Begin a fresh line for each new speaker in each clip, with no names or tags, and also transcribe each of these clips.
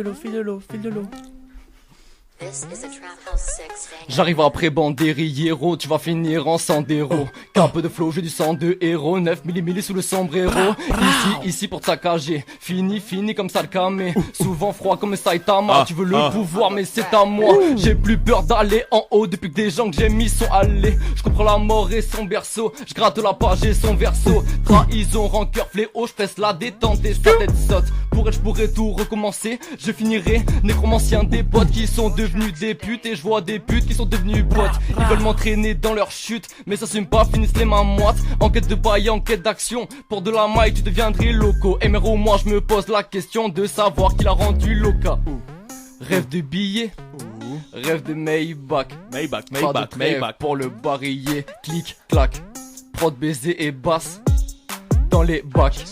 de l'eau, file de l'eau, file de l'eau.
J'arrive après Banderillero, tu vas finir en Sandero. Qu'un peu de flow, j'ai du sang de héros. 9 millimilli sous le sombrero. Ici pour te saccager. Fini comme ça le camé. Souvent froid comme Saitama. Tu veux le pouvoir mais c'est à moi. J'ai plus peur d'aller en haut depuis que des gens que j'ai mis sont allés. Je comprends la mort et son berceau. Je gratte la page et son verso. Trahison, rancœur, fléau. Je presse la détente et sa tête saute. Pour elle je pourrais tout recommencer. Je finirai nécromancien des potes qui sont devenus des putes. Et je vois des putes qui sont devenues potes. Ils veulent m'entraîner dans leur chute mais ça s'assume pas, finissent les mains moites. Enquête de bail, enquête d'action. Pour de la maille tu deviendrais loco. MRO moi je me pose la question de savoir qui l'a rendu loca. Rêve de billets, rêve de Maybach. Maybach pour le barillet. Clic, clac, prod, baiser et basse dans les bacs.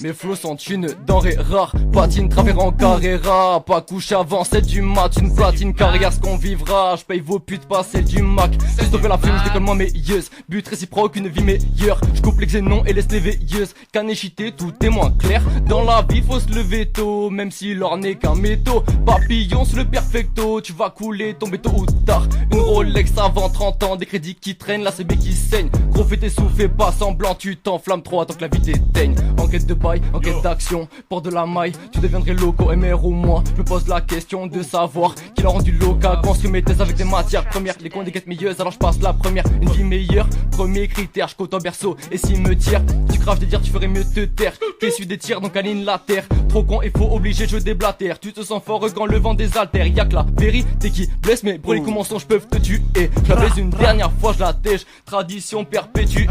Mes flots sont une denrée rare. Patine, travers en carrera. Pas couche avant 7 du mat. Une platine carrière, ce qu'on vivra. Je paye vos putes, pas celle du Mac. Si je la film, je décolle moi meilleuse. But réciproque, une vie meilleure. Je coupe les xénons et laisse les veilleuses. Canéchité, tout est moins clair. Dans la vie, faut se lever tôt. Même si l'or n'est qu'un métaux. Papillon sur le perfecto. Tu vas couler, tomber tôt ou tard. Une Rolex avant 30 ans. Des crédits qui traînent, la CB qui saigne. Gros fais tes sous, fais pas semblant. Tu t'enflammes trop tant que la vie t'éteigne. Enquête de bail, enquête d'action, pour de la maille, tu deviendrais loco, MR ou moi. Je me pose la question de savoir qui l'a rendu loca. Construis mes thèses avec des matières premières, les cons des quêtes meilleuses, alors je passe la première. Une vie meilleure, premier critère, je côte en berceau. Et s'il me tire, tu craches des dires, tu ferais mieux te taire. T'es su des tirs, donc aligne la terre. Trop con et faut obligé de jouer des blatères. Tu te sens fort quand le vent désaltère. Y'a que la vérité qui blesse, mais brûler comme mensonge peuvent te tuer. Je la baise une dernière fois, je la tèche. Tradition perpétuée.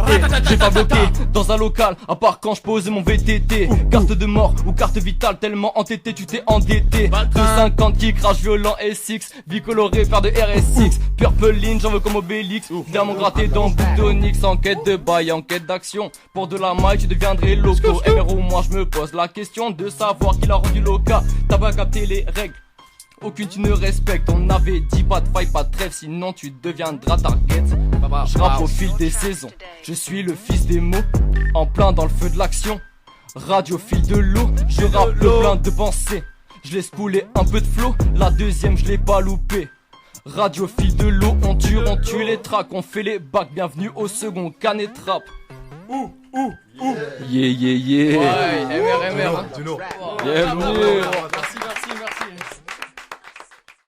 J'ai pas bloqué dans un local, à part quand je pose mon VTT. Carte de mort ou carte vitale, tellement entêté tu t'es endetté. 250 qui crash violent SX, vie colorée, paire de RSX. Purple Line, j'en veux comme Obélix. Diamant gratté dans Boutonix. Enquête de bail, enquête d'action. Pour de la maille, tu deviendrais loco. MRO, moi je me pose la question de savoir qui l'a rendu loca. T'as pas capté les règles, aucune tu ne respectes. On avait dit pas de faille, pas de trêve, sinon tu deviendras target. Je rappe au fil des saisons, je suis le fils des mots. En plein dans le feu de l'action. Radio fil de l'eau, je rappe le plein de pensées. Je laisse couler un peu de flow, la deuxième je l'ai pas loupé. Radio fil de l'eau, on tue les tracks, on fait les bacs. Bienvenue au second canet trap. Yeah.
Ouais, MR.
Bienvenue.